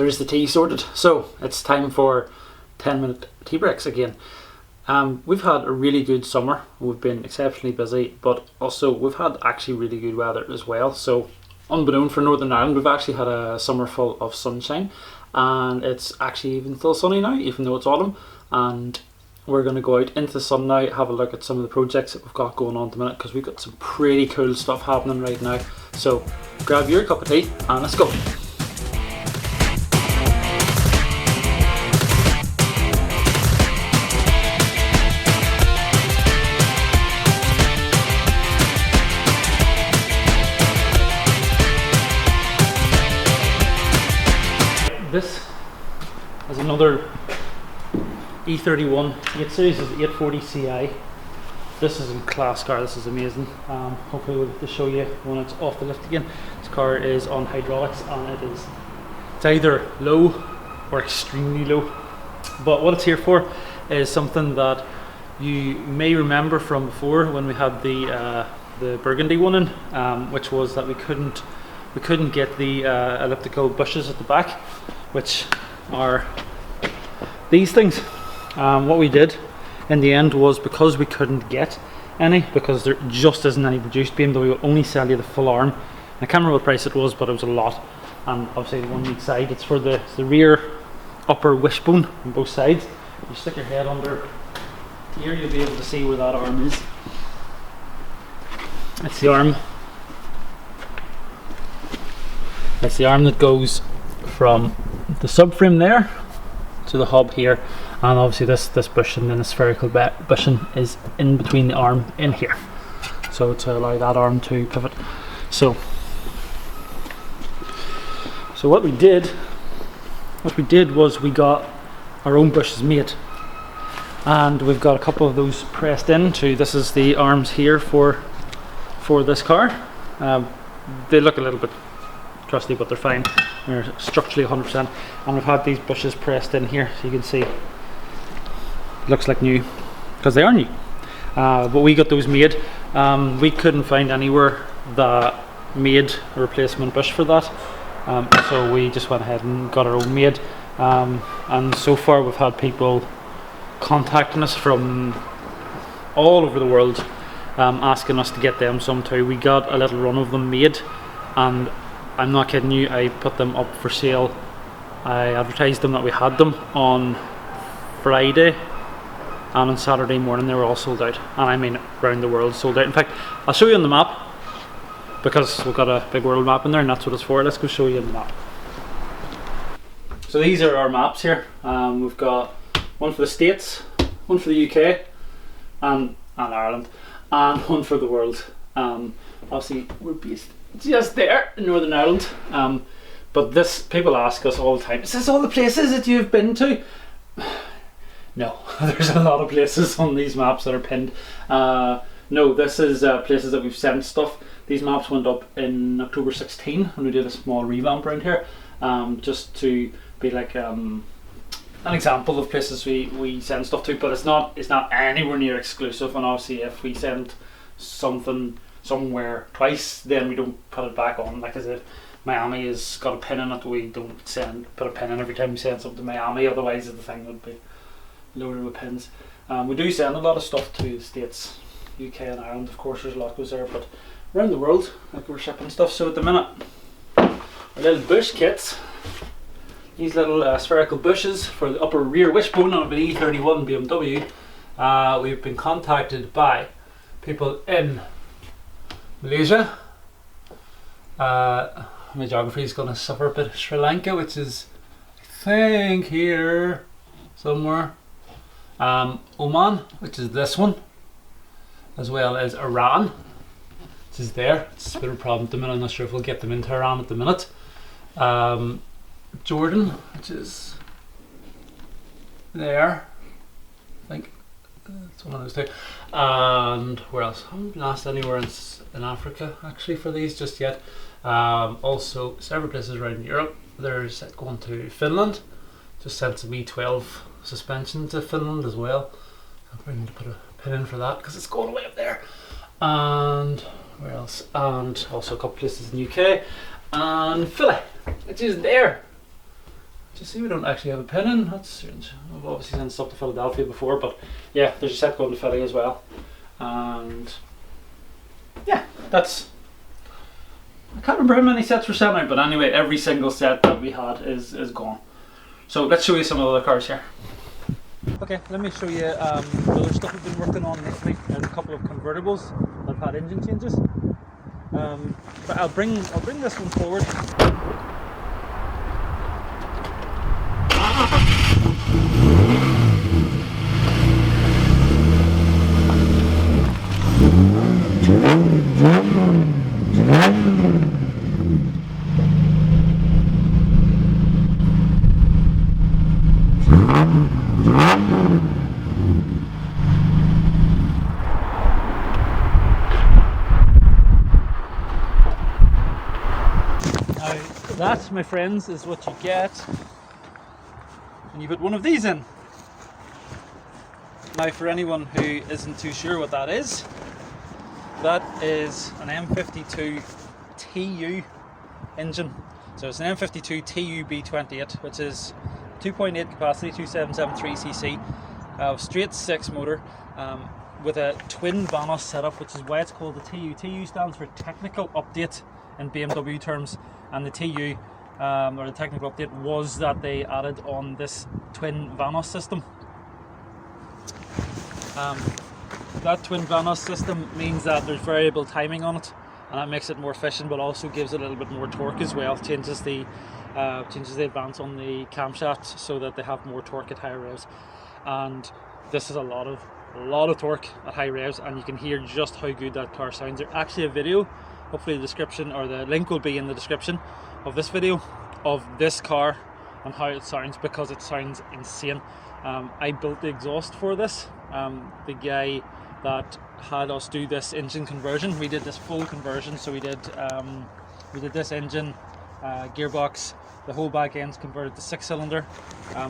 there's the tea sorted. So it's time for 10-minute tea breaks again. We've had a really good summer. We've been exceptionally busy, but also we've had actually really good weather as well. So unbeknown for Northern Ireland, we've actually had a summer full of sunshine, and it's actually even still sunny now, even though it's autumn. And we're going to go out into the sun now, have a look at some of the projects that we've got going on at the minute, because we've got some pretty cool stuff happening right now. So grab your cup of tea and let's go. This is another E31 8 series, is 840ci. This is a class car, this is amazing. Hopefully we'll be able to show you when it's off the lift again. This car is on hydraulics and it's either low or extremely low. But what it's here for is something that you may remember from before when we had the burgundy one in, which was that we couldn't get the elliptical bushes at the back, which are these things. What we did in the end was, because we couldn't get any, because there just isn't any produced, BMW will only sell you the full arm. I can't remember what price it was, but it was a lot. And obviously the one on each side, it's for the rear upper wishbone on both sides. You stick your head under here, you'll be able to see where that arm is. It's the arm. It's the arm that goes from the subframe there to the hub here, and obviously this bushing, then the spherical bushing is in between the arm in here, so to allow that arm to pivot. So what we did was we got our own bushes made, and we've got a couple of those pressed into. This is the arms here for this car. They look a little bit trusty, but they're fine. They're structurally 100%, and we've had these bushes pressed in here, so you can see it looks like new because they are new. But we got those made. We couldn't find anywhere that made a replacement bush for that, so we just went ahead and got our own made. And so far we've had people contacting us from all over the world, asking us to get them some too. We got a little run of them made, and I'm not kidding you, I put them up for sale. I advertised them that we had them on Friday, and on Saturday morning they were all sold out, and I mean around the world sold out. In fact, I'll show you on the map, because we've got a big world map in there and that's what it's for. Let's go show you on the map. So these are our maps here. We've got one for the States, one for the UK and Ireland, and one for the world. Obviously we're based just there in Northern Ireland, but this, people ask us all the time, is this all the places that you've been to? No, there's a lot of places on these maps that are pinned. No, this is places that we've sent stuff. These maps went up in October 16 when we did a small revamp around here, just to be like an example of places we send stuff to, but it's not anywhere near exclusive. And obviously if we send something somewhere twice, then we don't put it back on. Like, as if Miami has got a pin in it, we don't put a pin in every time we send something to Miami, otherwise the thing would be loaded with pins. We do send a lot of stuff to the States, UK and Ireland, of course there's a lot goes there, but around the world, like, we're shipping stuff. So at the minute, our little bush kits, these little spherical bushes for the upper rear wishbone on an E31 BMW, we've been contacted by people in Malaysia. My geography is going to suffer a bit. Sri Lanka, which is I think here somewhere. Oman, which is this one, as well as Iran, which is there. It's a bit of a problem at the minute. I'm not sure if we'll get them into Iran at the minute. Jordan, which is there, I think it's one of those two. And where else? I haven't been asked anywhere in Africa actually for these just yet. Also several places around Europe. There's going to Finland, just sent some E12 suspension to Finland as well. I'm going to put a pin in for that because it's going away up there. And where else? And also a couple places in the UK, and Philly, which is there. To see we don't actually have a pin in, that's strange. I've obviously sent stuff to Philadelphia before, but yeah, there's a set going to Philly as well. And yeah, that's, I can't remember how many sets were sent out, but anyway, every single set that we had is gone. So let's show you some of the other cars here. Okay, let me show you the other stuff we've been working on lately. There's a couple of convertibles that have had engine changes. But I'll bring this one forward. That, my friends, is what you get when you put one of these in. Now, for anyone who isn't too sure what that is an M52 TU engine. So it's an M52 TU B28, which is 2.8 capacity, 2773cc, straight 6 motor, with a twin Vanos setup, which is why it's called the TU. TU stands for Technical Update in BMW terms, and the TU, or the technical update, was that they added on this twin Vanos system. That twin Vanos system means that there's variable timing on it, and that makes it more efficient, but also gives it a little bit more torque as well. Changes the advance on the camshaft so that they have more torque at higher revs. And this is a lot of torque at high revs, and you can hear just how good that car sounds. There's actually a video, hopefully the description, or the link will be in the description of this video, of this car and how it sounds, because it sounds insane. I built the exhaust for this. The guy that had us do this engine conversion, we did this full conversion, so we did this engine, gearbox, the whole back end's converted to 6-cylinder,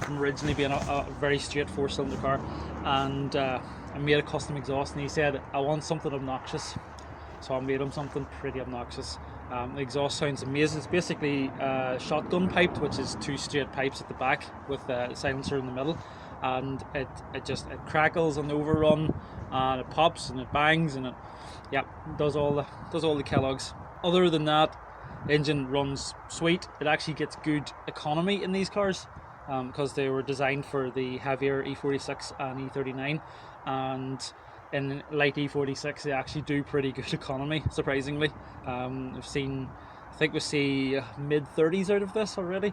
from originally being a very straight 4-cylinder car, and I made a custom exhaust, and he said, I want something obnoxious, so I made him something pretty obnoxious. The exhaust sounds amazing. It's basically shotgun piped, which is 2 straight pipes at the back with a silencer in the middle, and it crackles on the overrun, and it pops and it bangs, and it does all the Kellogg's. Other than that, the engine runs sweet. It actually gets good economy in these cars, because they were designed for the heavier E46 and E39, and in light E46 they actually do pretty good economy, surprisingly. I think we see mid-30s out of this already.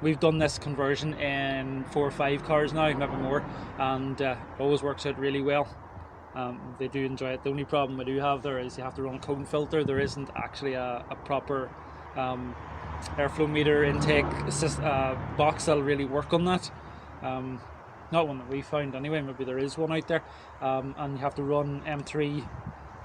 We've done this conversion in 4 or 5 cars now, maybe more, and it always works out really well. They do enjoy it. The only problem we do have there is you have to run a cone filter. There isn't actually a proper airflow meter intake box that'll really work on that. Not one that we found anyway, maybe there is one out there. And you have to run M3,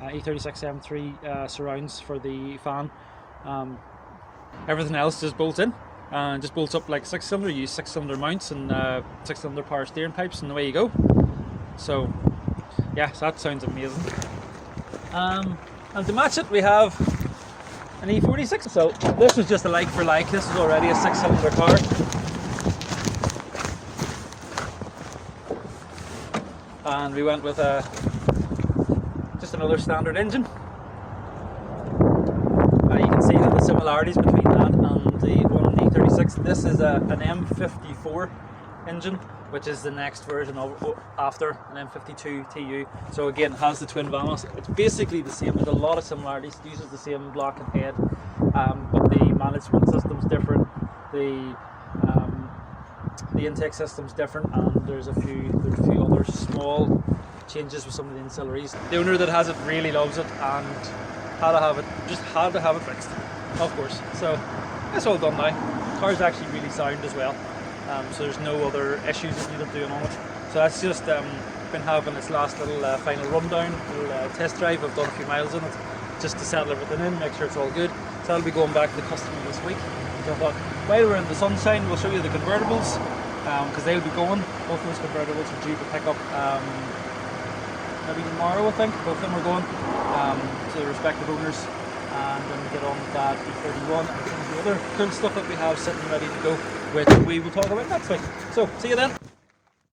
E36 M3 surrounds for the fan. Everything else just bolts in, and just bolts up like 6-cylinder. You use 6-cylinder mounts and 6-cylinder power steering pipes, and away you go. So yeah, so that sounds amazing. And to match it, we have an E46. So this was just a like for like. This is already a 6-cylinder car. And we went with just another standard engine. You can see the similarities between that and the one on the E36. This is an M54 engine, which is the next version after an M52 TU. So again, it has the twin Vanos. It's basically the same. There's a lot of similarities. It uses the same block and head, but the management system's different. The intake system's different, and there's a few other small changes with some of the ancillaries. The owner that has it really loves it and had to have it fixed, of course. So it's all done now. The car's actually really sound as well, so there's no other issues that need doing on it. So that's just been having its last little final rundown, little test drive. I've done a few miles in it just to settle everything in, make sure it's all good. So I'll be going back to the customer this week. So I thought, while we're in the sunshine, we'll show you the convertibles, because they'll be going. Both those convertibles are due to pick up maybe tomorrow, I think. Both of them are going to their respective owners, and then we get on with that E31 and some of the other cool stuff that we have sitting ready to go. which we will talk about next week. So, see you then.